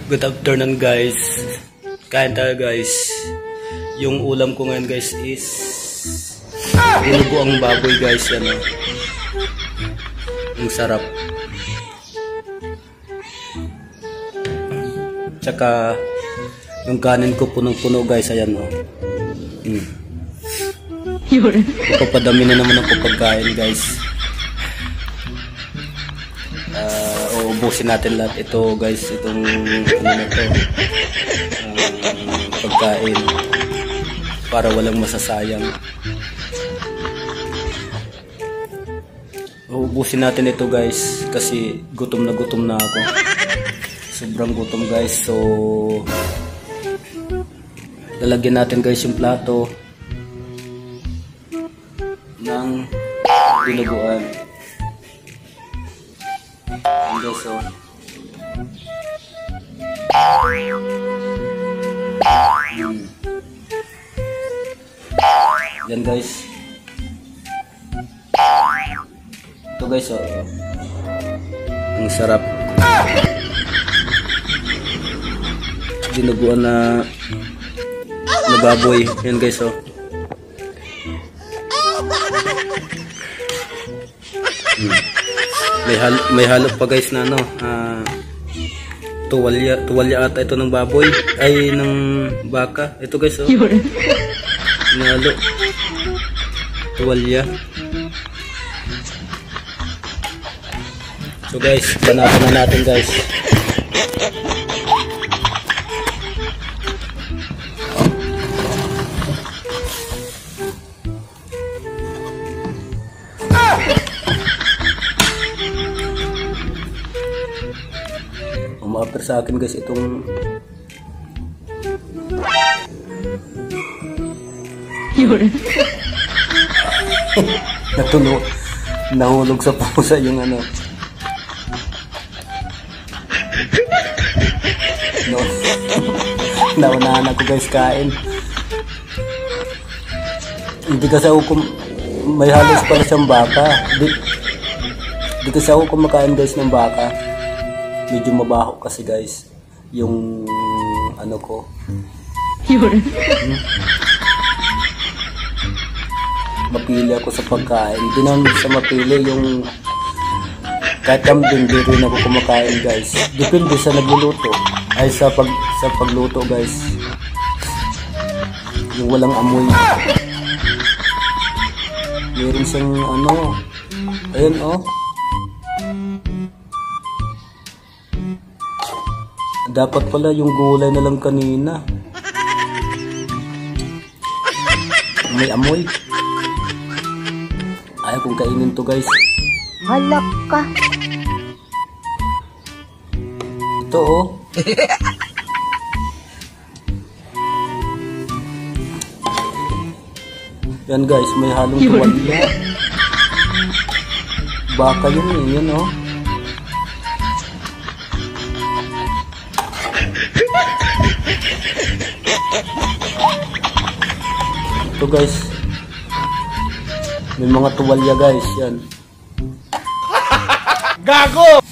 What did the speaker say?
Good afternoon guys. Kain tayo guys. Yung ulam ko ngayon guys is dinuguang baboy guys. Yan o. Ang sarap. Tsaka yung kanin ko punong-puno guys. Ayan o. Papadami na naman ako pagkain guys. Uubusin natin lahat ito guys, itong ano na to, pagkain para walang masasayang. Uubusin natin ito guys kasi gutom na ako, sobrang gutom guys. So lalagyan natin guys yung plato ng dinuguan. Guys, so yan guys, ito guys, so ang sarap dinuguan na baboy. Yan guys, so may halo pa guys na ano, tuwalya ata ito ng baboy, ay ng baka. Ito guys, oh, nalo tuwalya. So guys, banatan na natin guys. Umapir sa akin guys itong nahulog sa pusa yung ano. Naunahan ako guys kain. Hindi kasi ako may halos pala siyang baka. Hindi kasi ako kumakain guys ng baka. Medyo mabaho kasi guys yung ano ko. Mapili ako sa pagkain. Hindi naman sa mapili yung kahit kambing, di rin ako kumakain guys. Depende sa nagluluto. Ay sa pagluto guys. Yung walang amoy. Meron siyang ano. Ayun oh. Dapat pala yung gulay na lang kanina. May amoy. Ayaw kong kainin to guys. Halak ka. Ito oh. Yan guys, may halong tuwalya. Baka yun eh, yan oh. Ito guys, may mga tuwalya guys, yan. Gago!